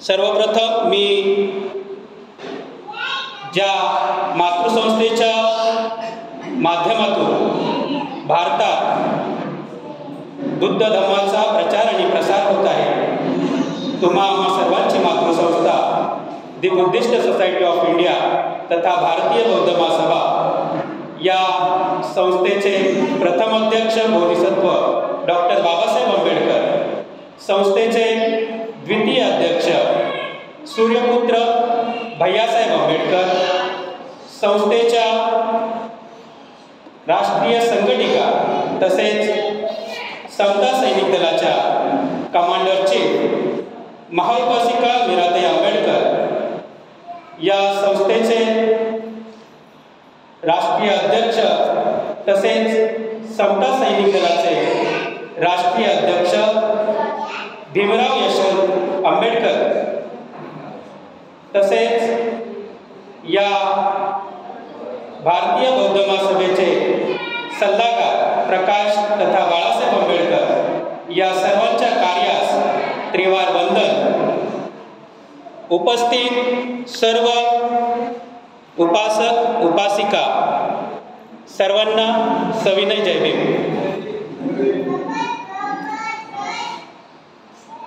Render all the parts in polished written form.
सर्वप्रथम मी ज्या मातृसंस्थेच्या माध्यमातून भारतात बुद्ध धर्माचा प्रचार आणि प्रसार होत आहे, तुम्हा सर्वांची मातृसंस्था the Buddhist society of India तथा भारतीय बौद्ध महासभा या संस्थेचे प्रथम अध्यक्ष बोधिसत्व डॉक्टर बाबासाहेब आंबेडकर, संस्थेचे द्वितीय अध्यक्ष सूर्यपुत्र भैयासाहेब आंबेडकर, संस्थेच्या राष्ट्रीय संघटिका तसेच समता सैनिक दलाच्या कमांडर चीफ महाउपासिका मीराताई आंबेडकर, या संस्थेचे राष्ट्रीय अध्यक्ष तसेच समता सैनिक दलाचे राष्ट्रीय अध्यक्ष भीमराव यशवंत आंबेडकर, तसेच या भारतीय बौद्ध महासभेचे सल्लागार प्रकाश तथा बाळासाहेब आंबेडकर, या सर्वांच्या कार्यास त्रिवार वंदन. उपस्थित सर्व उपासक उपासिका सर्वांना सविनय जय भीम.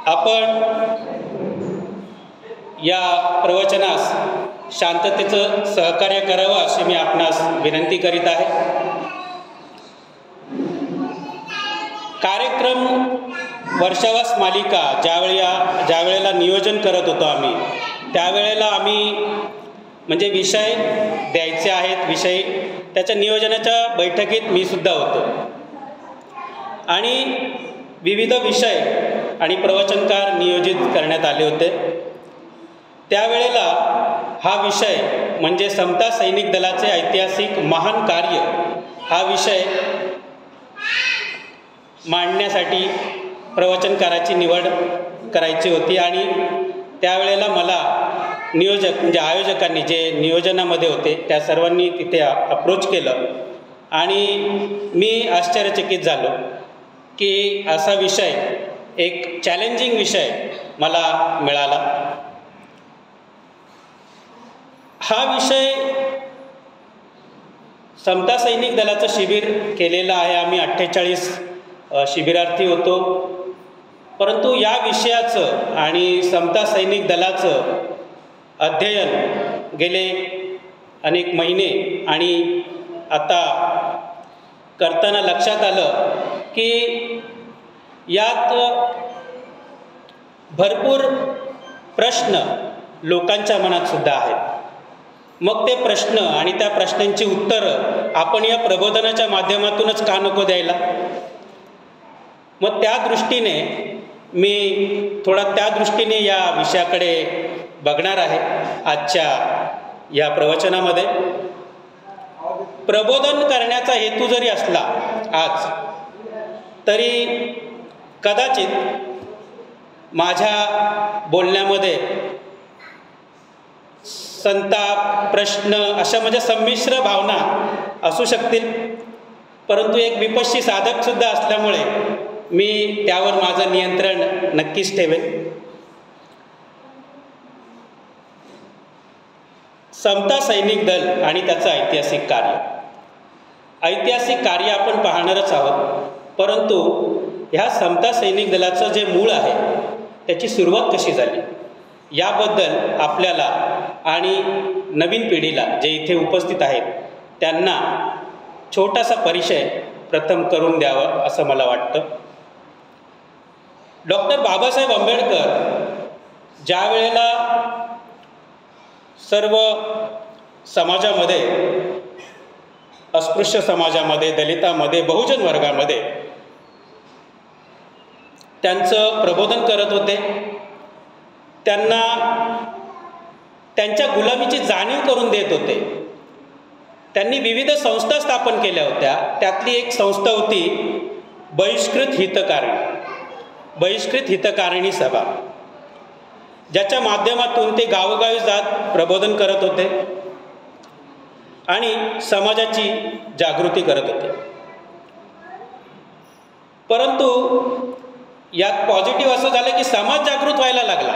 आपण या प्रवचनास शांततेचं सहकार्य करावं अशी मी आपणास विनंती करीत आहे. कार्यक्रम वर्षावास मालिका ज्यावेळेला नियोजन करत होतो आम्ही, त्यावेळेला आम्ही म्हणजे विषय द्यायचे आहेत, विषय त्याच्या नियोजनाच्या बैठकीत मी सुद्धा होतो आणि विविध विषय आणि प्रवचनकार नियोजित करण्यात आले होते. त्यावेळेला हा विषय म्हणजे समता सैनिक दलाचे ऐतिहासिक महान कार्य हा विषय मांडण्यासाठी प्रवचनकाराची निवड करायची होती आणि त्यावेळेला मला नियोजक म्हणजे आयोजकांनी जे नियोजनामध्ये होते त्या सर्वांनी तिथे अप्रोच केलं आणि मी आश्चर्यचकित झालो की असा विषय, एक चॅलेंजिंग विषय मला मिळाला. हा विषय समता सैनिक दलाचं शिबिर केलेलं आहे. आम्ही 48 शिबिरार्थी होतो, परंतु या विषयाचं आणि समता सैनिक दलाचं अध्ययन गेले अनेक महिने आणि आता करताना लक्षात आलं की यात भरपूर प्रश्न लोकांच्या मनात सुद्धा आहेत. मग ते प्रश्न आणि त्या प्रश्नांची उत्तरं आपण या प्रबोधनाच्या माध्यमातूनच का नको द्यायला. मग त्या दृष्टीने मी त्या दृष्टीने या विषयाकडे बघणार आहे. आजच्या या प्रवचनामध्ये प्रबोधन करण्याचा हेतू जरी असला आज, तरी कदाचित माझ्या बोलण्यामध्ये संताप, प्रश्न अशा म्हणजे संमिश्र भावना असू शकतील, परंतु एक विपश्ची साधकसुद्धा असल्यामुळे मी त्यावर माझं नियंत्रण नक्कीच ठेवेन. समता सैनिक दल आणि त्याचं ऐतिहासिक कार्य. ऐतिहासिक कार्य आपण पाहणारच आहोत, परंतु ह्या समता सैनिक दलाचं जे मूळ आहे त्याची सुरुवात कशी झाली याबद्दल आपल्याला आणि नवीन पिढीला जे इथे उपस्थित आहेत त्यांना छोटासा परिचय प्रथम करून द्यावं असं मला वाटतं. डॉक्टर बाबासाहेब आंबेडकर ज्या वेळेला सर्व समाजामध्ये, अस्पृश्य समाजामध्ये, दलितामध्ये, बहुजन वर्गामध्ये त्यांचं प्रबोधन करत होते, त्यांना त्यांच्या गुलामीची जाणीव करून देत होते. त्यांनी विविध संस्था स्थापन केल्या होत्या. त्यातली एक संस्था होती बहिष्कृत हितकारिणी सभा, ज्याच्या माध्यमातून ते गावोगावी जात प्रबोधन करत होते आणि समाजाची जागृती करत होते. परंतु यात पॉझिटिव्ह असं झालं की समाज जागृत व्हायला लागला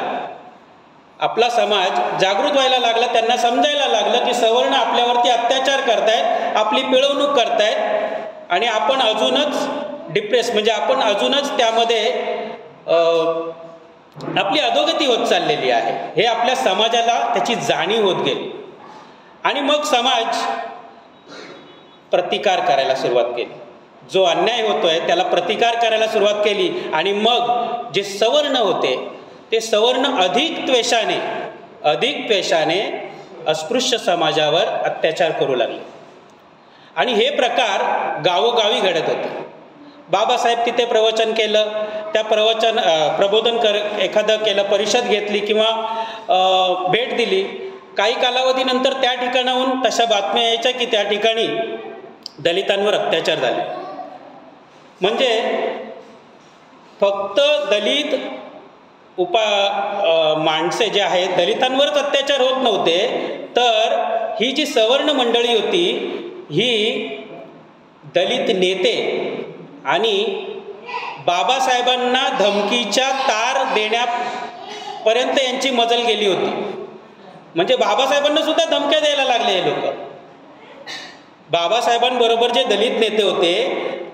आपला समाज जागृत व्हायला लागला, त्यांना समजायला लागलं की सवर्ण आपल्यावरती अत्याचार करतायत, आपली पिळवणूक करतायत आणि आपण अजूनच डिप्रेस म्हणजे आपण अजूनच त्यामध्ये आपली अधोगती होत चाललेली आहे. हे आपल्या समाजाला त्याची जाणीव होत गेली आणि मग समाज प्रतिकार करायला सुरुवात केली. जो अन्याय होतोय त्याला प्रतिकार करायला सुरुवात केली आणि मग जे सवर्ण होते ते सवर्ण अधिक द्वेषाने अस्पृश्य समाजावर अत्याचार करू लागले आणि हे प्रकार गावोगावी घडत होते. बाबासाहेब तिथे प्रवचन केलं, त्या प्रबोधन एखादं केलं, परिषद घेतली किंवा भेट दिली. काही कालावधीनंतर त्या ठिकाणाहून तशा बातम्या यायच्या की त्या ठिकाणी दलितांवर अत्याचार झाले. म्हणजे फक्त दलित माणसे जे आहेत दलितांवरच अत्याचार होत नव्हते, तर ही जी सवर्ण मंडळी होती ही दलित नेते आणि बाबासाहेबांना धमकीच्या तार देण्यापर्यंत यांची मजल गेली होती. म्हणजे बाबासाहेबांना सुद्धा धमक्या द्यायला लागले हे लोक. बाबासाहेबांबरोबर जे दलित नेते होते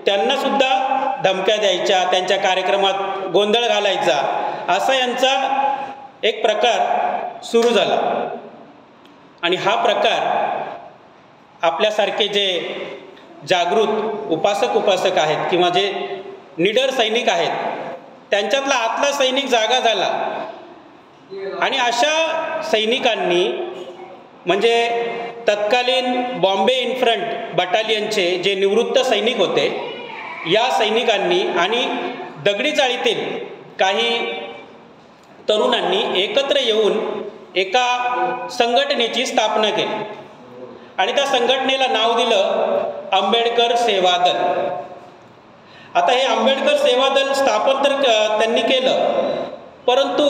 त्यांना सुद्धा धमक्या द्यायच्या, त्यांच्या कार्यक्रमात गोंधळ घालायचा, असा यांचा एक प्रकार सुरू झाला. आणि हा प्रकार आपल्यासारखे जे जागृत उपासक आहेत किंवा जे निडर सैनिक आहेत त्यांच्यातला आतला सैनिक जागा झाला आणि अशा सैनिकांनी म्हणजे तत्कालीन बॉम्बे इन्फ्रंट बटालियनचे जे निवृत्त सैनिक होते या सैनिकांनी आणि दगडी चाळीतील काही तरुणांनी एकत्र येऊन एका संघटनेची स्थापना केली आणि त्या संघटनेला नाव दिलं आंबेडकर सेवा दल. आता हे आंबेडकर सेवा दल स्थापन तर त्यांनी केलं, परंतु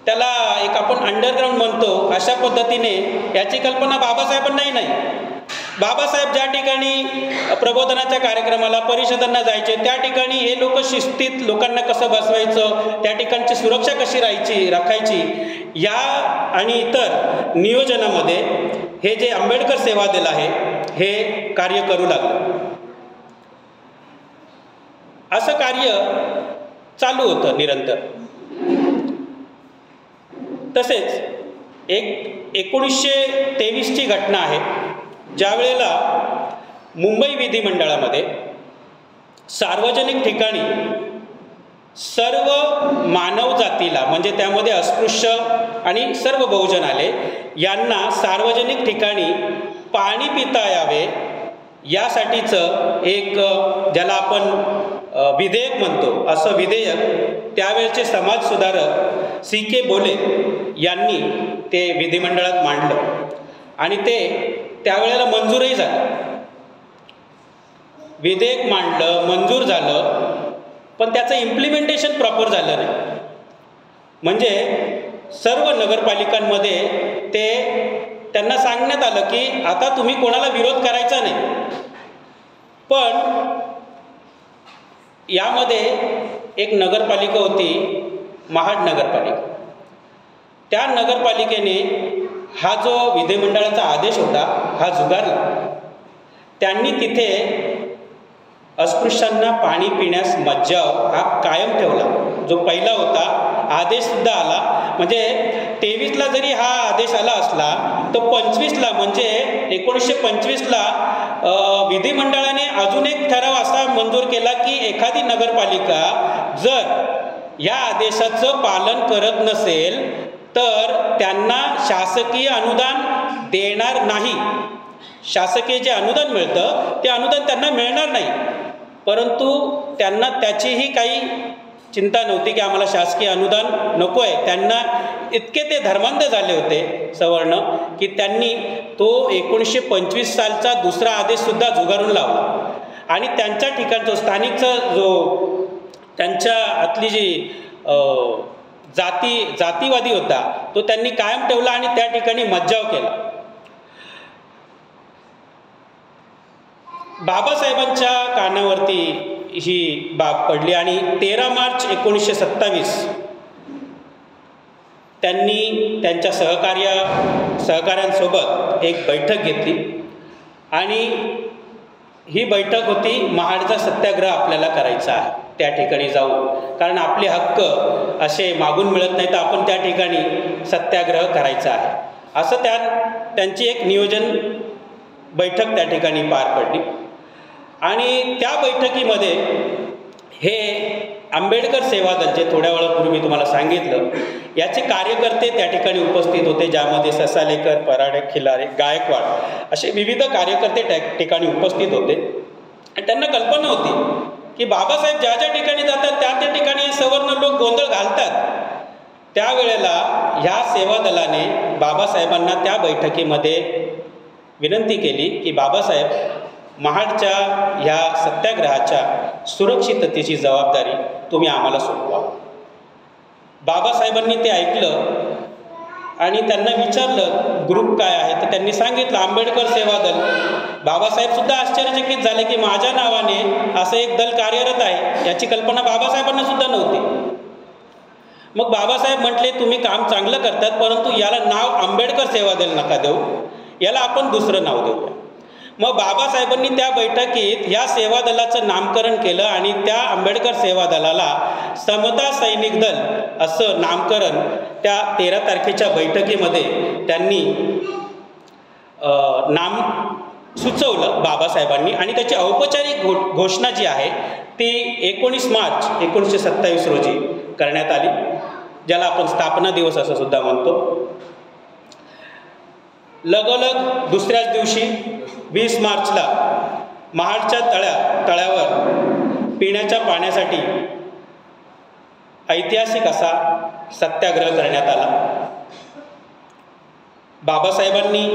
त्याला एक आपण अंडरग्राऊंड म्हणतो अशा पद्धतीने याची कल्पना बाबासाहेबांनाही नाही. बाबासाहेब ज्या ठिकाणी प्रबोधनाच्या कार्यक्रमाला परिषदांना जायचे त्या ठिकाणी हे लोक शिस्तीत लोकांना कसं बसवायचं, त्या ठिकाणची सुरक्षा कशी राखायची या आणि इतर नियोजनामध्ये हे जे आंबेडकर सेवा दल आहे हे कार्य करू लागलं. असं कार्य चालू होतं निरंतर. तसेच 1923ची घटना आहे ज्या वेळेला मुंबई विधिमंडळामध्ये सार्वजनिक ठिकाणी सर्व मानव जातीला म्हणजे त्यामध्ये अस्पृश्य आणि सर्व बहुजन आले यांना सार्वजनिक ठिकाणी पाणी पिता यावे यासाठीचं एक ज्याला आपण विधेयक म्हणतो असं विधेयक त्यावेळचे समाजसुधारक C.K. बोले यांनी ते विधिमंडळात मांडलं आणि ते त्यावेळेला मंजूरही झालं. विधेयक मांडलं, मंजूर झालं, पण त्याचं इम्प्लिमेंटेशन प्रॉपर झालं नाही. म्हणजे सर्व नगरपालिकांमध्ये त्यांना सांगण्यात आलं की आता तुम्ही कोणाला विरोध करायचा नाही, पण यामध्ये एक नगरपालिका होती महाड नगरपालिका. त्या नगरपालिकेने हा जो विधिमंडळाचा आदेश होता हा झुगारला. त्यांनी तिथे अस्पृश्यांना पाणी पिण्यास मज्जाव हा कायम ठेवला. जो पहिला होता आदेशसुद्धा आला, म्हणजे 23ला जरी हा आदेश आला असला तो 25ला म्हणजे 1925ला विधिमंडळाने अजून एक ठराव असा मंजूर केला की एखादी नगरपालिका जर या आदेशाचं पालन करत नसेल तर त्यांना शासकीय अनुदान देणार नाही. शासकीय जे अनुदान मिळतं ते अनुदान त्यांना मिळणार नाही. परंतु त्यांना त्याचीही काही चिंता नव्हती की आम्हाला शासकीय अनुदान नको आहे. त्यांना इतके ते धर्मांध झाले होते सवर्ण की त्यांनी तो 1925 सालचा दुसरा आदेशसुद्धा झुगारून लावला आणि त्यांच्या ठिकाणचा स्थानिकचा जो त्यांच्या आतली जी जातीवादी होता तो त्यांनी कायम ठेवला आणि त्या ठिकाणी मज्जाव केला. बाबासाहेबांच्या कानावरती ही बाब पडली आणि 13 मार्च 1927 त्यांनी त्यांच्या सहकाऱ्यांसोबत एक बैठक घेतली आणि ही बैठक होती महाडचा सत्याग्रह आपल्याला करायचा आहे त्या ठिकाणी जाऊ, कारण आपले हक्क असे मागून मिळत नाही तर आपण त्या ठिकाणी सत्याग्रह करायचा आहे असं त्यांची एक नियोजन बैठक त्या ठिकाणी पार पडली. आणि त्या बैठकीमध्ये हे आंबेडकर सेवा दल जे थोड्या वेळापूर्वी मी तुम्हाला सांगितलं याचे कार्यकर्ते त्या ठिकाणी उपस्थित होते, ज्यामध्ये ससालेकर, पराडे, खिलारे, गायकवाड असे विविध कार्यकर्ते त्या ठिकाणी उपस्थित होते. आणि त्यांना कल्पना होती की बाबासाहेब ज्या ज्या ठिकाणी जातात त्या त्या ठिकाणी सवर्ण लोक गोंधळ घालतात. त्यावेळेला ह्या सेवा दलाने बाबासाहेबांना त्या बैठकीमध्ये विनंती केली की बाबासाहेब, महाडच्या ह्या सत्याग्रहाच्या सुरक्षिततेची जबाबदारी तुम्ही आम्हाला सोपवा. बाबासाहेबांनी ते ऐकलं आणि त्यांना विचारलं ग्रुप काय आहे, तर त्यांनी सांगितलं आंबेडकर सेवा दल. बाबासाहेबसुद्धा आश्चर्यचकित झाले की माझ्या नावाने असं एक दल कार्यरत आहे, याची कल्पना बाबासाहेबांना सुद्धा नव्हती. मग बाबासाहेब म्हटले तुम्ही काम चांगलं करतात, परंतु याला नाव आंबेडकर सेवा दल नका देऊ, याला आपण दुसरं नाव देऊया. मग बाबासाहेबांनी त्या बैठकीत या सेवा दलाचं नामकरण केलं आणि त्या आंबेडकर सेवा दलाला समता सैनिक दल असं नामकरण त्या 13 तारखेच्या बैठकीमध्ये त्यांनी नाम सुचवलं बाबासाहेबांनी. आणि त्याची औपचारिक घोषणा जी आहे ती 19 मार्च 1927 रोजी करण्यात आली, ज्याला आपण स्थापना दिवस असं सुद्धा म्हणतो. लगोलग दुसऱ्याच दिवशी 20 मार्चला महाडच्या तळ्यावर पिण्याच्या पाण्यासाठी ऐतिहासिक असा सत्याग्रह करण्यात आला. बाबासाहेबांनी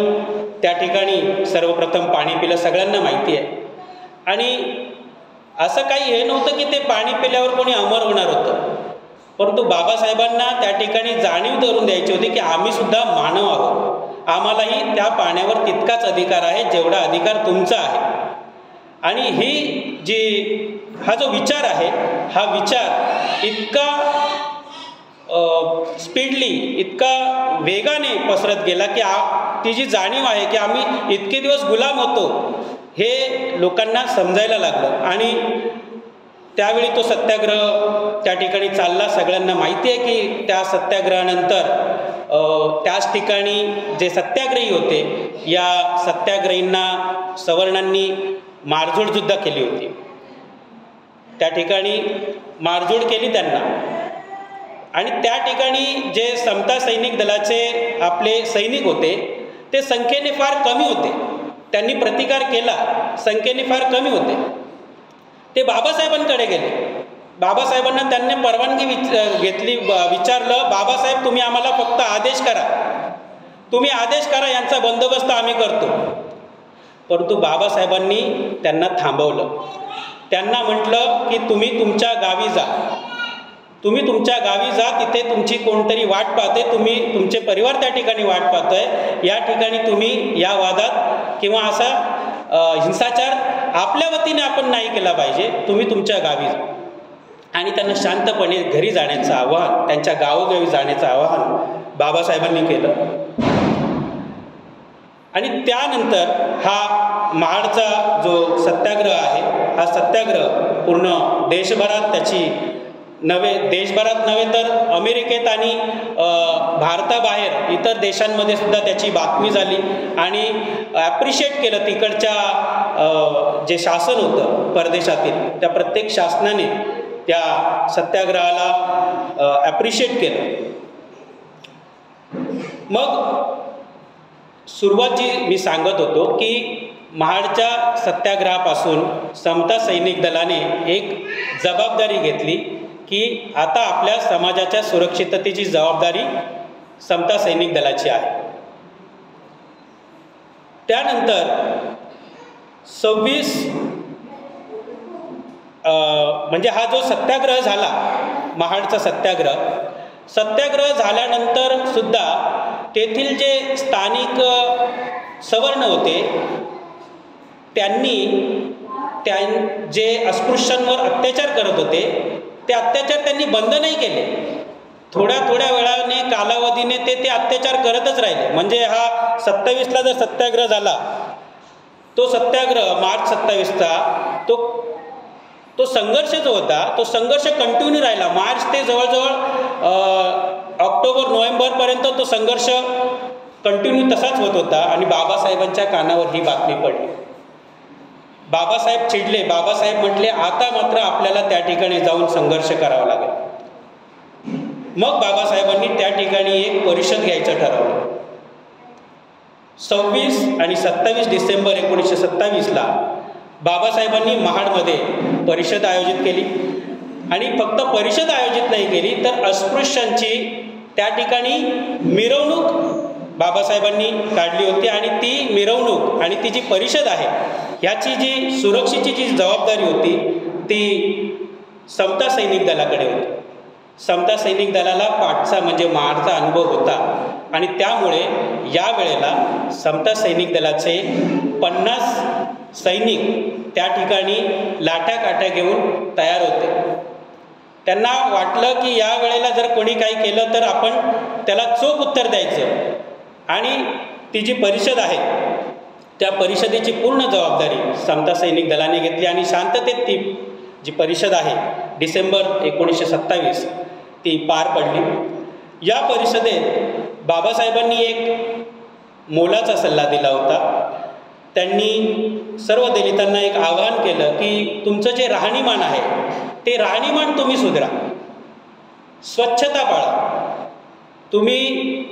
त्या ठिकाणी सर्वप्रथम पाणी पिलं, सगळ्यांना माहिती आहे. आणि असं काही हे नव्हतं की ते पाणी पिल्यावर कोणी अमर होणार होतं, परंतु बाबासाहेबांना त्या ठिकाणी जाणीव धरून द्यायची होती की आम्ही सुद्धा मानव आहोत, आम्हालाही त्या पाण्यावर तितकाच अधिकार आहे जेवढा अधिकार तुमचा आहे. आणि हा जो विचार आहे हा विचार इतका स्पीडली, इतका वेगाने पसरत गेला की ती जी जाणीव आहे की आम्ही इतके दिवस गुलाम होतो हे लोकांना समजायला लागलं. आणि त्यावेळी तो सत्याग्रह त्या ठिकाणी चालला. सगळ्यांना माहिती आहे की त्या सत्याग्रहानंतर त्याच ठिकाणी जे सत्याग्रही होते या सत्याग्रहींना सवर्णांनी मारझोडसुद्धा केली होती. त्या ठिकाणी मारझोड केली त्यांना. आणि त्या ठिकाणी जे समता सैनिक दलाचे आपले सैनिक होते ते संख्येने फार कमी होते, त्यांनी प्रतिकार केला, संख्येने फार कमी होते. ते बाबासाहेबांकडे गेले. बाबासाहेबांना त्यांनी परवानगी घेतली, विचारलं बाबासाहेब तुम्ही आम्हाला फक्त आदेश करा, तुम्ही आदेश करा, यांचा बंदोबस्त आम्ही करतो. परंतु बाबासाहेबांनी त्यांना थांबवलं. त्यांना म्हटलं की तुम्ही तुमच्या गावी जा, तुम्ही तुमच्या गावी जा, तिथे तुमची कोणतरी वाट पाहते, तुम्ही तुमचे परिवार त्या ठिकाणी वाट पाहतोय, या ठिकाणी तुम्ही या वादात किंवा असा हिंसाचार आपल्या वतीने आपण नाही केला पाहिजे, तुम्ही तुमच्या गावी जा. आणि त्यांना शांतपणे घरी जाण्याचं आवाहन, त्यांच्या गावोगावी जाण्याचं आवाहन बाबासाहेबांनी केलं. आणि त्यानंतर हा महाडचा जो सत्याग्रह आहे हा सत्याग्रह पूर्ण देशभरात देशभरात नव्हे तर अमेरिकेत आणि भारताबाहेर इतर देशांमध्ये सुद्धा त्याची बातमी झाली. आणि ॲप्रिशिएट केलं तिकडच्या जे शासन होतं परदेशातील, त्या प्रत्येक शासनाने त्या सत्याग्रहाला ॲप्रिशिएट केलं. मग सुरुवात जी मी सांगत होतो की महाडच्या सत्याग्रहापासून समता सैनिक दलाने एक जबाबदारी घेतली की आता आपल्या समाजाच्या सुरक्षिततेची जबाबदारी समता सैनिक दलाची आहे. त्यानंतर 26 म्हणजे हा जो सत्याग्रह झाला, महाडचा सत्याग्रह झाल्यानंतर सुद्धा तेथील जे स्थानिक सवर्ण होते त्यांनी जे अस्पृश्यांवर अत्याचार करत होते ते अत्याचार त्यांनी बंद नाही केले, थोड्या थोड्या वेळाने कालावधीने ते अत्याचार करतच राहिले. म्हणजे हा 27ला जर सत्याग्रह झाला, तो सत्याग्रह मार्च 27चा तो संघर्ष जो होता तो संघर्ष कंटिन्यू राहिला. मार्च ते जवळजवळ ऑक्टोबर नोव्हेंबरपर्यंत तो संघर्ष कंटिन्यू तसाच होत होता. आणि बाबासाहेबांच्या कानावर ही बातमी पडली. बाबासाहेब चिडले. बाबासाहेब म्हटले, आता मात्र आपल्याला त्या ठिकाणी जाऊन संघर्ष करावा लागेल. मग बाबासाहेबांनी त्या ठिकाणी एक परिषद घ्यायचं ठरवलं. 26 आणि 27 डिसेंबर 1927ला बाबासाहेबांनी महाडमध्ये परिषद आयोजित केली. आणि फक्त परिषद आयोजित नाही केली, तर अस्पृश्यांची त्या ठिकाणी मिरवणूक बाबासाहेबांनी काढली होती. आणि ती मिरवणूक आणि ती जी परिषद आहे ह्याची जी सुरक्षेची जी जबाबदारी होती ती समता सैनिक दलाकडे होती. समता सैनिक दलाला पाठचा म्हणजे महाडचा अनुभव होता. आणि त्यामुळे या वेळेला समता सैनिक दलाचे 50 सैनिक त्या ठिकाणी लाठ्या काठ्या घेऊन तयार होते. त्यांना वाटलं की या वेळेला जर कोणी काही केलं तर आपण त्याला चोख उत्तर द्यायचं. आणि ती जी परिषद आहे त्या परिषदेची पूर्ण जबाबदारी समता सैनिक दलाने घेतली. आणि शांततेत ती जी परिषद आहे डिसेंबर 1927 ती पार पडली. या परिषदेत बाबासाहेबांनी एक मोलाचा सल्ला दिला होता. त्यांनी सर्व दलितांना एक आवाहन केलं की तुमचं जे राहणीमान आहे ते राहणीमान तुम्ही सुधारा, स्वच्छता पाळा. तुम्ही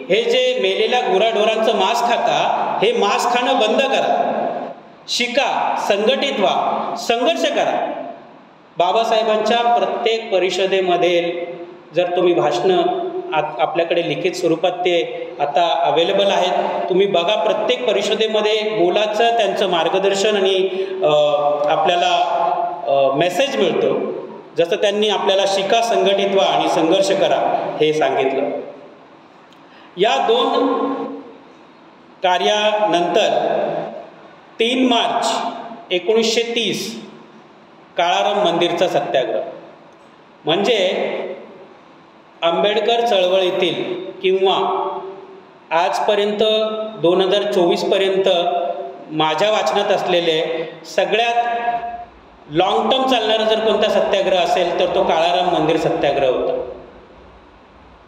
हे जे मेलेल्या गुराढोरांचं मांस खाता हे मांस खाणं बंद करा. शिका, संघटित व्हा, संघर्ष करा. बाबासाहेबांच्या प्रत्येक परिषदेमध्ये जर तुम्ही भाषणं आपल्याकडे लिखित स्वरूपात ते आता अवेलेबल आहेत, तुम्ही बघा. प्रत्येक परिषदेमध्ये मोलाचं त्यांचं मार्गदर्शन आणि आपल्याला मेसेज मिळतो. जसं त्यांनी आपल्याला शिका, संघटित व्हा आणि संघर्ष करा हे सांगितलं. या 2 कार्यानंतर 3 मार्च 1930 काळाराम मंदिरचा सत्याग्रह. म्हणजे आंबेडकर चळवळीतील किंवा आजपर्यंत 2024पर्यंत माझ्या वाचनात असलेले सगळ्यात लॉंग टर्म चालणारा जर कोणता सत्याग्रह असेल तर तो काळाराम मंदिर सत्याग्रह होता.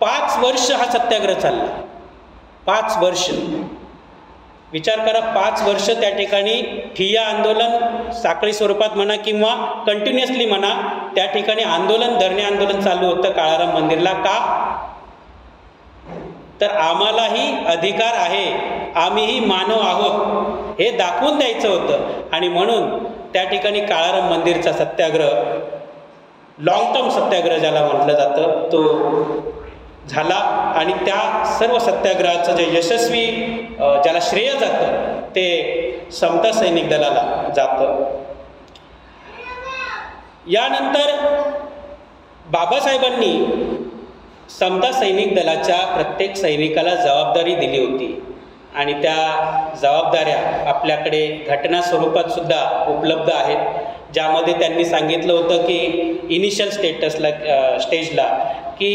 5 वर्ष हा सत्याग्रह चालला. 5 वर्ष. विचार करा, 5 वर्ष त्या ठिकाणी ठिय्या आंदोलन साखळी स्वरूपात म्हणा किंवा कंटिन्युअसली म्हणा त्या ठिकाणी आंदोलन, धरणे आंदोलन चालू होतं काळाराम मंदिरला. का? तर आम्हालाही अधिकार आहे, आम्हीही मानव आहोत हे दाखवून द्यायचं होतं. आणि म्हणून त्या ठिकाणी काळाराम मंदिरचा सत्याग्रह, लॉंग टर्म सत्याग्रह ज्याला म्हटलं जातं, तो झाला. आणि त्या सर्व सत्याग्रहाचं जे यशस्वी ज्याला श्रेय जातं ते समता सैनिक दलाला जातं. यानंतर बाबासाहेबांनी समता सैनिक दलाच्या प्रत्येक सैनिकाला जबाबदारी दिली होती. आणि त्या जबाबदाऱ्या आपल्याकडे घटना स्वरूपात सुद्धा उपलब्ध आहेत, ज्यामध्ये त्यांनी सांगितलं होतं की इनिशियल स्टेजला की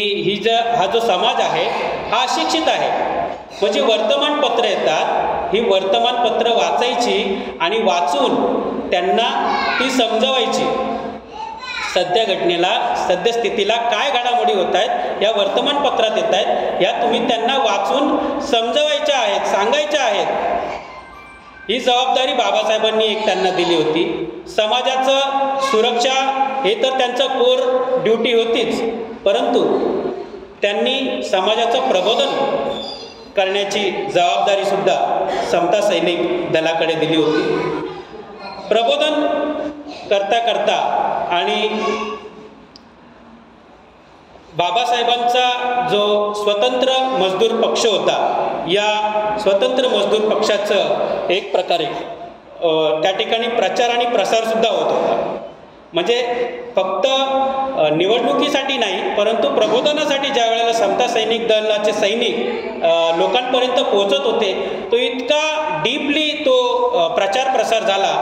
हा जो समाज आहे हा अशिक्षित आहे. म्हणजे वर्तमानपत्र येतात, ही वर्तमानपत्र वाचायची आणि वाचून त्यांना ती समजवायची. सध्या घटनेला, सद्यस्थितीला काय घडामोडी होत आहेत या वर्तमानपत्रात येत आहेत, या तुम्ही त्यांना वाचून समजवायच्या आहेत, सांगायच्या आहेत. ही जबाबदारी बाबासाहेबांनी एक त्यांना दिली होती. समाजाचं सुरक्षा हे तर त्यांचं कोर ड्युटी होतीच, परंतु त्यांनी समाजाचं प्रबोधन करण्याची जबाबदारीसुद्धा समता सैनिक दलाकडे दिली होती. प्रबोधन करता करता आणि बाबासाहेबांचा जो स्वतंत्र मजदूर पक्ष होता, या स्वतंत्र मजदूर पक्षाचं एक प्रकारे त्या ठिकाणी प्रचार आणि प्रसारसुद्धा होत होता. म्हणजे फक्त निवडणुकीसाठी नाही, परंतु प्रबोधनासाठी ज्या वेळेला समता सैनिक दलाचे सैनिक लोकांपर्यंत पोहोचत होते, तो इतका डीपली तो प्रचार प्रसार झाला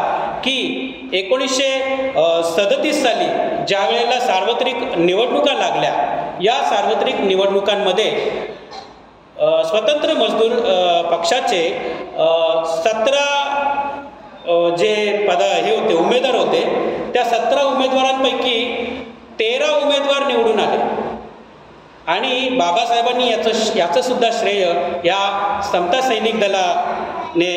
की 1937 साली ज्या वेळेला सार्वत्रिक निवडणुका लागल्या या सार्वत्रिक निवडणुकांमध्ये स्वतंत्र मजदूर पक्षाचे 17 जे हे होते उमेदवार होते, त्या 17 उमेदवारांपैकी 13 उमेदवार निवडून आले आणि बाबासाहेबांनी याचं सुद्धा श्रेय या समता सैनिक दलाने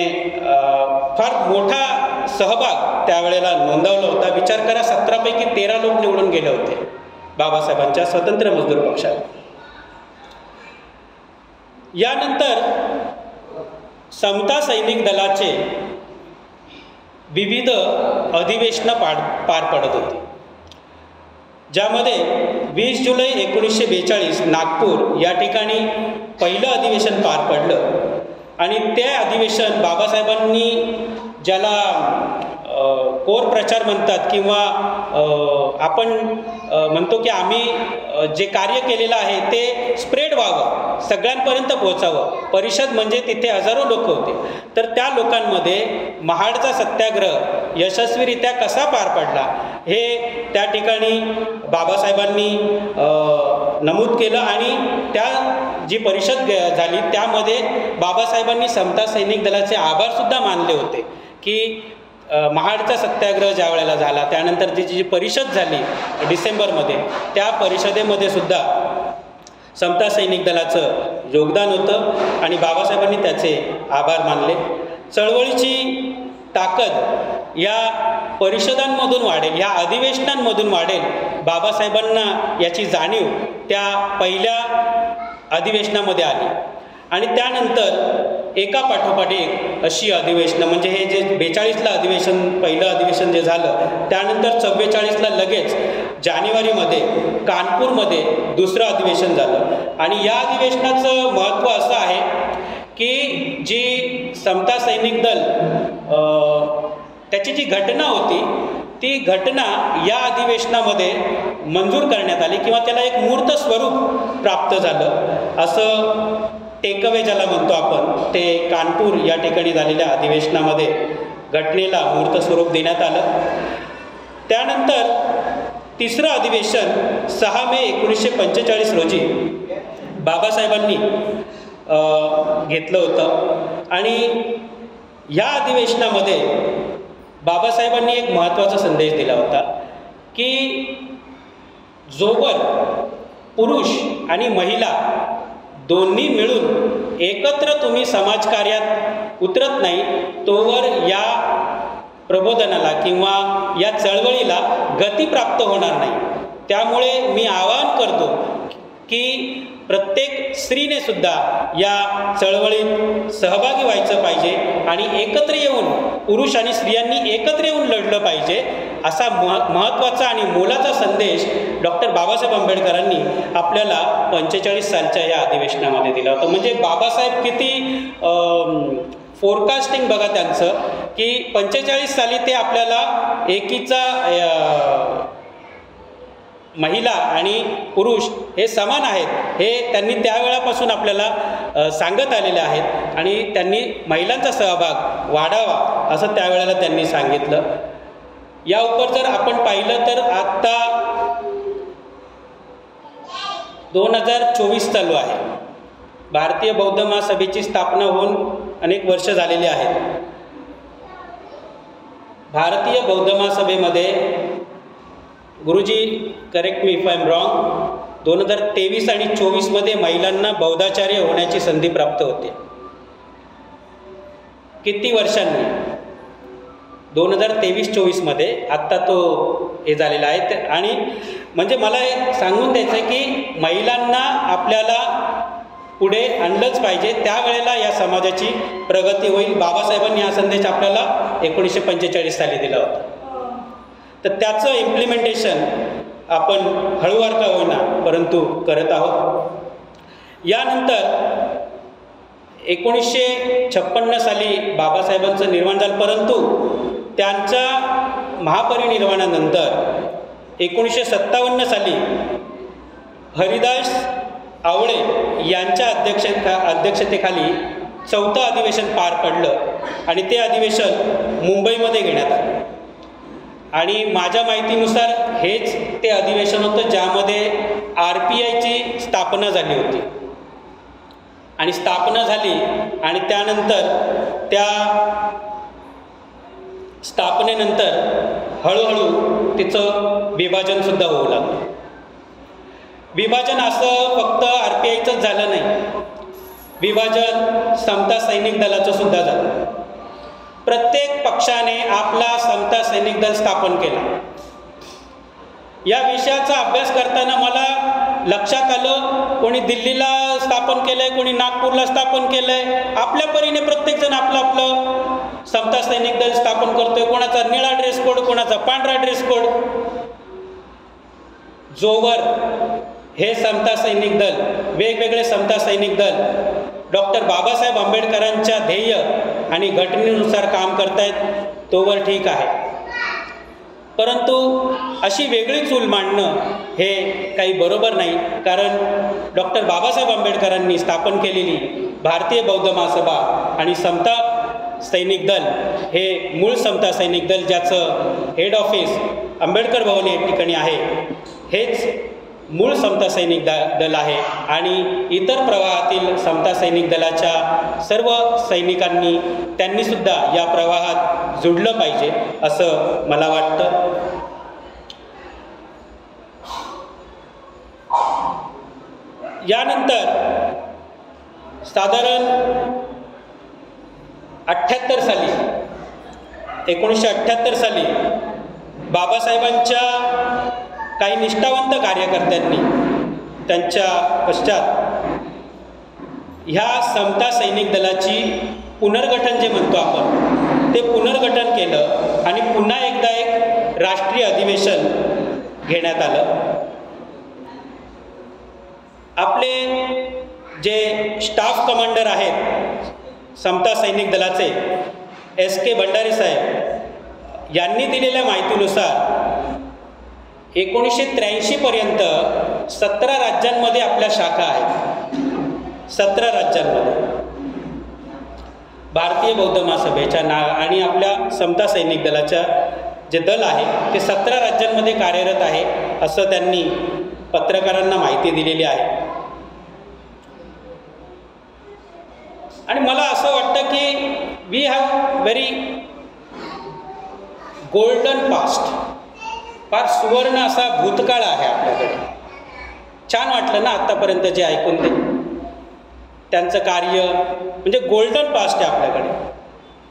फार मोठा सहभाग त्यावेळेला नोंदवला होता. विचार करा, 17 पैकी 13 लोक निवडून गेले होते बाबासाहेबांच्या स्वतंत्र मजदूर पक्षात. यानंतर समता सैनिक दलाचे विविध अधिवेशनं पार पडत होती, ज्यामध्ये 20 जुलै 1942 नागपूर या ठिकाणी पहिलं अधिवेशन पार पडलं आणि ते अधिवेशन बाबासाहेबांनी ज्याला कोर प्रचार म्हणतात किंवा आपण म्हणतो की आम्ही जे कार्य केलेलं आहे ते स्प्रेड व्हावं, सगळ्यांपर्यंत पोहोचावं. परिषद म्हणजे तिथे हजारो लोक होते, तर त्या लोकांमध्ये महाडचा सत्याग्रह यशस्वीरित्या कसा पार पडला हे त्या ठिकाणी बाबासाहेबांनी नमूद केलं आणि त्या जी परिषद झाली त्यामध्ये बाबासाहेबांनी समता सैनिक दलाचे आभारसुद्धा मानले होते की महाडचा सत्याग्रह ज्या वेळेला झाला त्यानंतर त्याची जी परिषद झाली डिसेंबरमध्ये, त्या परिषदेमध्ये सुद्धा समता सैनिक दलाचं योगदान होतं आणि बाबासाहेबांनी त्याचे आभार मानले. चळवळीची ताकद या परिषदांमधून वाढेल, या अधिवेशनांमधून वाढेल. बाबासाहेबांना याची जाणीव त्या पहिल्या अधिवेशनामध्ये आली आणि त्यानंतर एका पाठोपाठ एक अशी अधिवेशनं, म्हणजे हे जे 42ला अधिवेशन पहिलं अधिवेशन जे झालं त्यानंतर 44ला लगेच जानेवारीमध्ये कानपूरमध्ये दुसरं अधिवेशन झालं आणि या अधिवेशनाचं महत्त्व असं आहे की जी समता सैनिक दल त्याची जी घटना होती ती घटना या अधिवेशनामध्ये मंजूर करण्यात आली किंवा त्याला एक मूर्त स्वरूप प्राप्त झालं. असं टेकअवे ज्याला म्हणतो आपण, ते कानपूर या ठिकाणी झालेल्या अधिवेशनामध्ये घटनेला मूर्त स्वरूप देण्यात आलं. त्यानंतर तिसरं अधिवेशन 6 मे 1945 रोजी बाबासाहेबांनी घेतलं होतं आणि या अधिवेशनामध्ये बाबासाहेबांनी एक महत्त्वाचा संदेश दिला होता की जोवर पुरुष आणि महिला दोन्ही मिळून एकत्र तुम्ही समाजकार्यात उतरत नाही तोवर या प्रबोधनाला किंवा या चळवळीला गती प्राप्त होणार नाही. त्यामुळे मी आवाहन करतो की प्रत्येक स्त्रीने सुद्धा या चळवळीत सहभागी व्हायचं पाहिजे आणि एकत्र येऊन पुरुष आणि स्त्रियांनी एकत्र येऊन लढलं पाहिजे, असा महत्त्वाचा आणि मोलाचा संदेश डॉक्टर बाबासाहेब आंबेडकरांनी आपल्याला 45 सालच्या या अधिवेशनामध्ये दिला होता. म्हणजे बाबासाहेब किती फोरकास्टिंग बघा त्यांचं की 45 साली ते आपल्याला एकीचा महिला आणि पुरुष हे समान आहेत हे त्यांनी त्यावेळापासून आपल्याला सांगत आलेले आहेत आणि त्यांनी महिलांचा सहभाग वाढावा असं त्यावेळेला त्यांनी सांगितलं. या उपर जर आपण पाहिलं तर आत्ता 2024 चालू आहे. भारतीय बौद्ध महासभेची स्थापना होऊन अनेक वर्ष झालेली आहेत. भारतीय बौद्ध महासभेमध्ये गुरुजी correct me if I am wrong 2023 आणि 24मध्ये महिलांना बौद्धाचार्य होण्याची संधी प्राप्त होते. किती वर्षांनी? 2023-24मध्ये आत्ता तो हे झालेला आहे. आणि म्हणजे मला हे सांगून द्यायचं आहे की महिलांना आपल्याला पुढे आणलंच पाहिजे, त्यावेळेला या समाजाची प्रगती होईल. बाबासाहेबांनी हा संदेश आपल्याला 1945 साली दिला होता. तर त्याचं इम्प्लिमेंटेशन आपण हळूवार का होईना परंतु करत आहोत. यानंतर 1956 साली बाबासाहेबांचं निर्माण झालं, परंतु त्यांच्या महापरिनिर्वाणानंतर 1957 साली हरिदास आवळे यांच्या अध्यक्षतेखाली 4थं अधिवेशन पार पडलं आणि ते अधिवेशन मुंबईमध्ये घेण्यात आलं. आणि माझ्या माहितीनुसार हेच ते अधिवेशन होतं ज्यामध्ये RPIची स्थापना झाली होती. आणि स्थापना झाली आणि त्यानंतर त्या स्थापनेनंतर हळूहळू तिचं विभाजनसुद्धा होऊ लागलं. विभाजन असं फक्त RPIचंच झालं नाही, विभाजन समता सैनिक दलाचं सुद्धा झालं. प्रत्येक पक्षाने आपला समता सैनिक दल स्थापन केला. या विषयाचा अभ्यास करताना मला लक्षात आलं, कोणी दिल्लीला स्थापन केलं आहे, कोणी नागपूरला स्थापन केलं आहे. आपल्या परीने प्रत्येकजण आपलं आपलं समता सैनिक दल स्थापन करतोय. कोणाचा निळा ड्रेस कोड, कोणाचा पांढरा ड्रेस कोड. जोवर हे समता सैनिक दल, वेगवेगळे समता सैनिक दल डॉक्टर बाबासाहेब आंबेडकरांच्या ध्येय आणि घटनेनुसार काम करतायत तोवर ठीक आहे. परंतु अशी वेगळी चूल मांडणं हे काही बरोबर नाही. कारण डॉक्टर बाबासाहेब आंबेडकरांनी स्थापन केलेली भारतीय बौद्ध महासभा आणि समता सैनिक दल हे मूळ समता सैनिक दल, ज्याचं हेड ऑफिस आंबेडकर भवन या ठिकाणी आहे, हेच मूळ समता सैनिक दल आहे. आणि इतर प्रवाहातील समता सैनिक दलाच्या सर्व सैनिकांनी त्यांनीसुद्धा या प्रवाहात जुडलं पाहिजे असं मला वाटतं. यानंतर साधारण 78 साली 1978 साली बाबासाहेबांच्या काही निष्ठावंत कार्यकर्त्यांनी त्यांच्या पश्चात ह्या समता सैनिक दलाची पुनर्गठन जे म्हणतो आपण, ते पुनर्गठन केलं आणि पुन्हा एकदा एक राष्ट्रीय अधिवेशन घेण्यात आलं. आपले जे स्टाफ कमांडर आहेत समता सैनिक दलाचे, SK भंडारी साहेब यांनी दिलेल्या माहितीनुसार 1983 पर्यंत 17 राज्यांमध्ये आपल्या शाखा आहेत. 17 राज्यांमध्ये भारतीय बौद्ध महासभेच्या आणि आपल्या समता सैनिक दलाच्या जे दल आहे ते 17 राज्यांमध्ये कार्यरत आहे असं त्यांनी पत्रकारांना माहिती दिलेली आहे. आणि मला असं वाटतं की we have very golden past, फार सुवर्ण असा भूतकाळ आहे आपल्याकडे. छान वाटलं ना आत्तापर्यंत जे ऐकून ते, त्यांचं कार्य म्हणजे गोल्डन पास्ट आहे आपल्याकडे.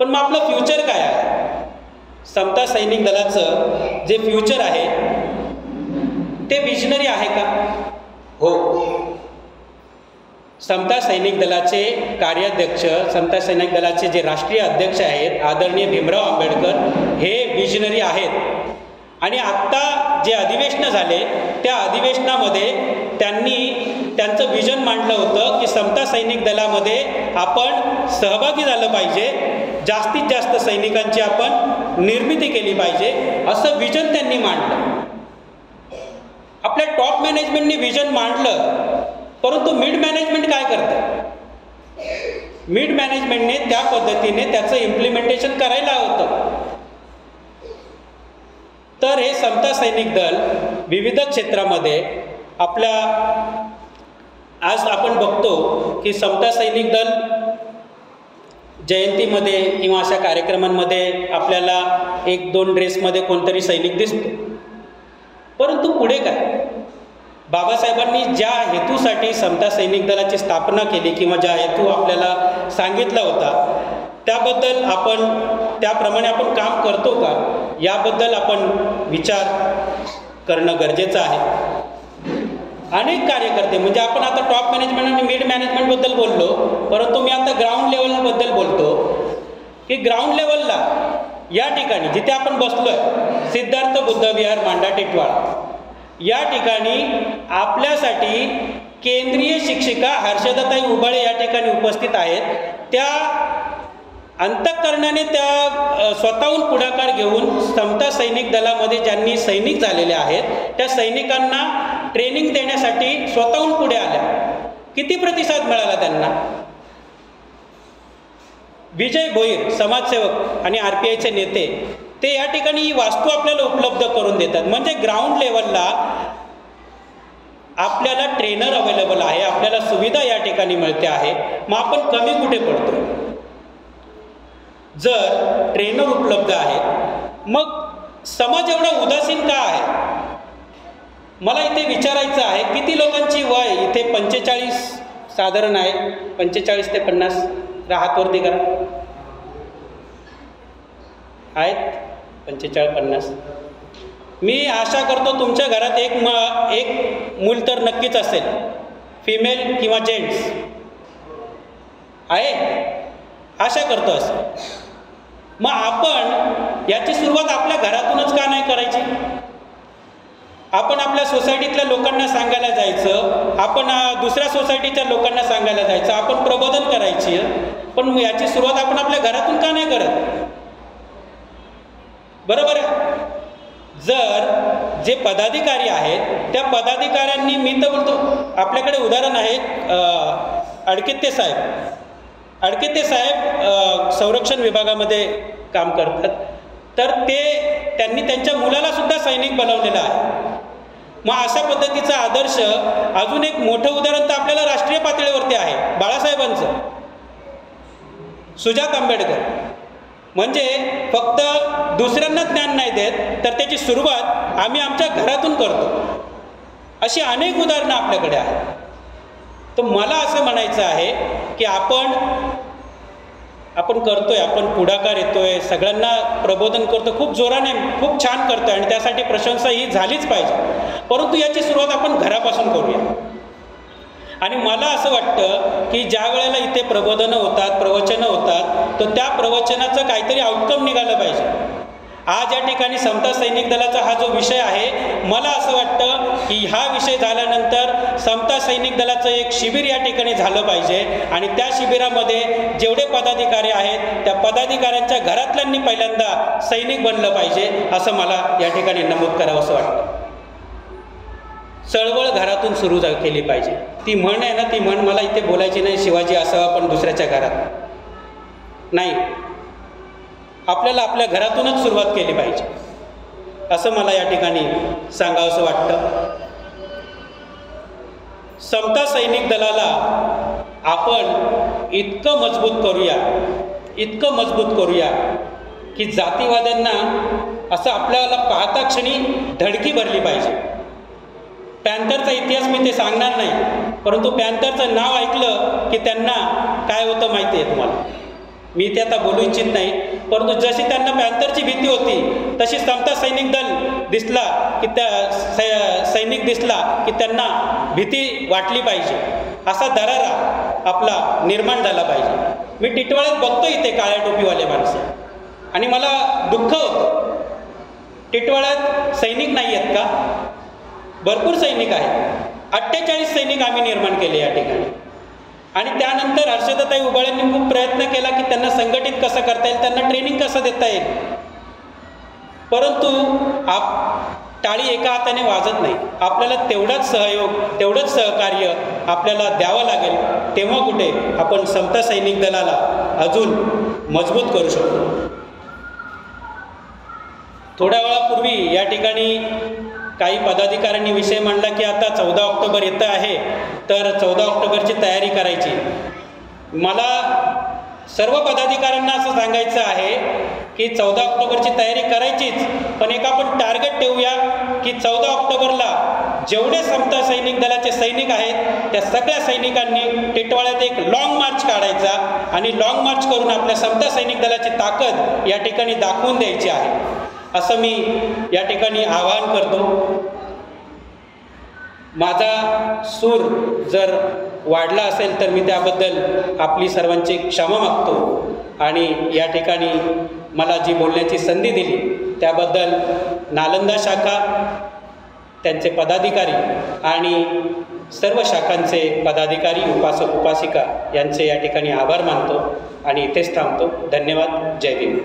पण मग आपलं फ्युचर काय आहे? समता सैनिक दलाचं जे फ्युचर आहे ते विजनरी आहे का? हो. समता सैनिक दलाचे कार्याध्यक्ष, समता सैनिक दलाचे जे राष्ट्रीय अध्यक्ष आहेत आदरणीय भीमराव आंबेडकर, हे विजनरी आहेत. आणि आत्ता जे अधिवेशनं झाले त्या अधिवेशनामध्ये त्यांनी त्यांचं विजन मांडलं होतं की समता सैनिक दलामध्ये आपण सहभागी झालं पाहिजे, जास्तीत जास्त सैनिकांची आपण निर्मिती केली पाहिजे असं विजन त्यांनी मांडलं. आपल्या टॉप मॅनेजमेंटनी विजन मांडलं, परंतु मिड मॅनेजमेंट काय करतं? मिड मॅनेजमेंटने त्या पद्धतीने त्याचं इम्प्लिमेंटेशन करायला होतं. तर हे समता सैनिक दल विविध क्षेत्रामध्ये आपल्या, आज आपण बघतो की समता सैनिक दल जयंतीमध्ये किंवा अशा कार्यक्रमांमध्ये आपल्याला 1-2 ड्रेसमध्ये कोणतरी सैनिक दिसतो. परंतु पुढे काय? बाबासाहेबांनी ज्या हेतूसाठी समता सैनिक दलाची स्थापना केली किंवा ज्या हेतू आपल्याला सांगितला होता त्याबद्दल आपण त्याप्रमाणे आपण काम करतो का, याबद्दल आपण विचार करणं गरजेचं आहे. अनेक कार्यकर्ते, म्हणजे आपण आता टॉप मॅनेजमेंट आणि मिड मॅनेजमेंटबद्दल बोललो, परंतु मी आता ग्राउंड लेवलबद्दल बोलतो की ग्राउंड लेवलला या ठिकाणी जिथे आपण बसलो आहे, सिद्धार्थ बुद्ध विहार मांडा टिटवाळा, या ठिकाणी आपल्यासाठी केंद्रीय शिक्षिका हर्षदाताई उबाळे या ठिकाणी उपस्थित आहेत. त्या अंतःकरणाने त्या स्वतःहून पुढाकार घेऊन समता सैनिक दलामध्ये ज्यांनी सैनिक झालेले आहेत त्या सैनिकांना ट्रेनिंग देण्यासाठी स्वतःहून पुढे आल्या. किती प्रतिसाद मिळाला त्यांना? विजय भोईर समाजसेवक आणि RPIचे नेते, ते या ठिकाणी ही वास्तू आपल्याला उपलब्ध करून देतात. म्हणजे ग्राउंड लेवलला आपल्याला ट्रेनर अवेलेबल आहे, आपल्याला सुविधा या ठिकाणी मिळते आहे. मग आपण कमी कुठे पडतो? जर ट्रेनर उपलब्ध आहेत मग समाज एवढा उदासीन का आहे? मला इथे विचारायचं आहे, किती लोकांची वय इथे 45 साधारण आहे? 45 ते 50 हात वरती करा. आहेत 45-50. मी आशा करतो तुमच्या घरात एक मूल तर नक्कीच असेल, फिमेल किंवा जेंट्स आहे, आशा करतो असं. मग आपण याची सुरुवात आपल्या घरातूनच का नाही करायची? आपण आपल्या सोसायटीतल्या लोकांना सांगायला जायचं, आपण दुसऱ्या सोसायटीच्या लोकांना सांगायला जायचं, आपण प्रबोधन करायची. पण याची सुरुवात आपण आपल्या घरातून का नाही करत? बरोबर आहे. जर जे पदाधिकारी आहेत त्या पदाधिकाऱ्यांनी, मी तर बोलतो, आपल्याकडे उदाहरण आहे अडकेते साहेब संरक्षण विभागामध्ये काम करतात. तर त्यांनी त्यांच्या मुलाला सुद्धा सैनिक बनवलेला आहे. मग अशा पद्धतीचा आदर्श अजून एक मोठं उदाहरण तर आपल्याला राष्ट्रीय पातळीवरती आहे, बाळासाहेबांचं, सुजात आंबेडकर. म्हणजे फक्त दुसऱ्यांना ज्ञान नाही देत, तर त्याची सुरुवात आम्ही आमच्या घरातून करतो. अशी अनेक उदाहरणं आपल्याकडे आहेत. तर मला असं म्हणायचं आहे की आपण करतोय, आपण पुढाकार येतोय, सगळ्यांना प्रबोधन करतो, खूप जोराने, खूप छान करतोय आणि त्यासाठी प्रशंसा ही झालीच पाहिजे. परंतु याची सुरुवात आपण घरापासून करूया. आणि मला असं वाटतं की ज्या वेळेला इथे प्रबोधनं होतात, प्रवचनं होतात, तर त्या प्रवचनाचं काहीतरी आउटकम निघालं पाहिजे. आज या ठिकाणी समता सैनिक दलाचा हा जो विषय आहे, मला असं वाटतं की हा विषय झाल्यानंतर समता सैनिक दलाचं एक शिबिर या ठिकाणी झालं पाहिजे आणि त्या शिबिरामध्ये जेवढे पदाधिकारी आहेत त्या पदाधिकाऱ्यांच्या घरातल्यांनी पहिल्यांदा सैनिक बनलं पाहिजे, असं मला या ठिकाणी नमूद करावं असं वाटतं. चळवळ घरातून सुरू केली पाहिजे. ती म्हण आहे ना, ती म्हण मला इथे बोलायची नाही, शिवाजी असावा पण दुसऱ्याच्या घरात नाही. आपल्याला आपल्या घरातूनच सुरुवात केली पाहिजे, असं मला या ठिकाणी सांगावंसं वाटतं. समता सैनिक दलाला आपण इतकं मजबूत करूया की जातीवाद्यांना असं आपल्याला पाहता क्षणी धडकी भरली पाहिजे. पॅन्थरचा इतिहास मी ते सांगणार नाही, परंतु पॅन्थरचं नाव ऐकलं की त्यांना काय होतं माहिती आहे तुम्हाला? मी ते आता बोलू इच्छित नाही, परंतु जशी त्यांना पॅन्थरची भीती होती तशी समता सैनिक दल दिसला की सैनिक दिसला की त्यांना भीती वाटली पाहिजे, असा दरारा आपला निर्माण झाला पाहिजे. मी टिटवाळ्यात बघतो इथे काळ्या टोपीवाले माणसं आणि मला दुःख होतं. टिटवाळ्यात सैनिक नाही आहेत का? भरपूर सैनिक आहेत. 48 सैनिक आम्ही निर्माण केले या ठिकाणी. आणि त्यानंतर हर्षदाताई उबाळेंनी खूप प्रयत्न केला की त्यांना संघटित कसं करता येईल, त्यांना ट्रेनिंग कसं देता येईल. परंतु टाळी एका हाताने वाजत नाही. आपल्याला तेवढाच सहयोग, तेवढंच सहकार्य आपल्याला द्यावं लागेल. तेव्हा कुठे आपण समता सैनिक दलाला अजून मजबूत करू शकतो. थोड्या वेळापूर्वी या ठिकाणी काही पदाधिकाऱ्यांनी विषय मांडला की आता 14 ऑक्टोबर येतं आहे, तर 14 ऑक्टोबरची तयारी करायची. मला सर्व पदाधिकाऱ्यांना असं सांगायचं आहे की 14 ऑक्टोबरची तयारी करायचीच, पण एक आपण टार्गेट ठेवूया की 14 ऑक्टोबरला जेवढे समता सैनिक दलाचे सैनिक आहेत त्या सगळ्या सैनिकांनी टिटवाळ्यात एक लाँग मार्च काढायचा आणि लाँग मार्च करून आपल्या समता सैनिक दलाची ताकद या ठिकाणी दाखवून द्यायची आहे, असं मी या ठिकाणी आवाहन करतो. माझा सूर जर वाढला असेल तर मी त्याबद्दल आपली सर्वांची क्षमा मागतो आणि या ठिकाणी मला जी बोलण्याची संधी दिली त्याबद्दल नालंदा शाखा, त्यांचे पदाधिकारी आणि सर्व शाखांचे पदाधिकारी, उपासक उपासिका यांचे या ठिकाणी आभार मानतो आणि इथेच थांबतो. धन्यवाद. जय भीम.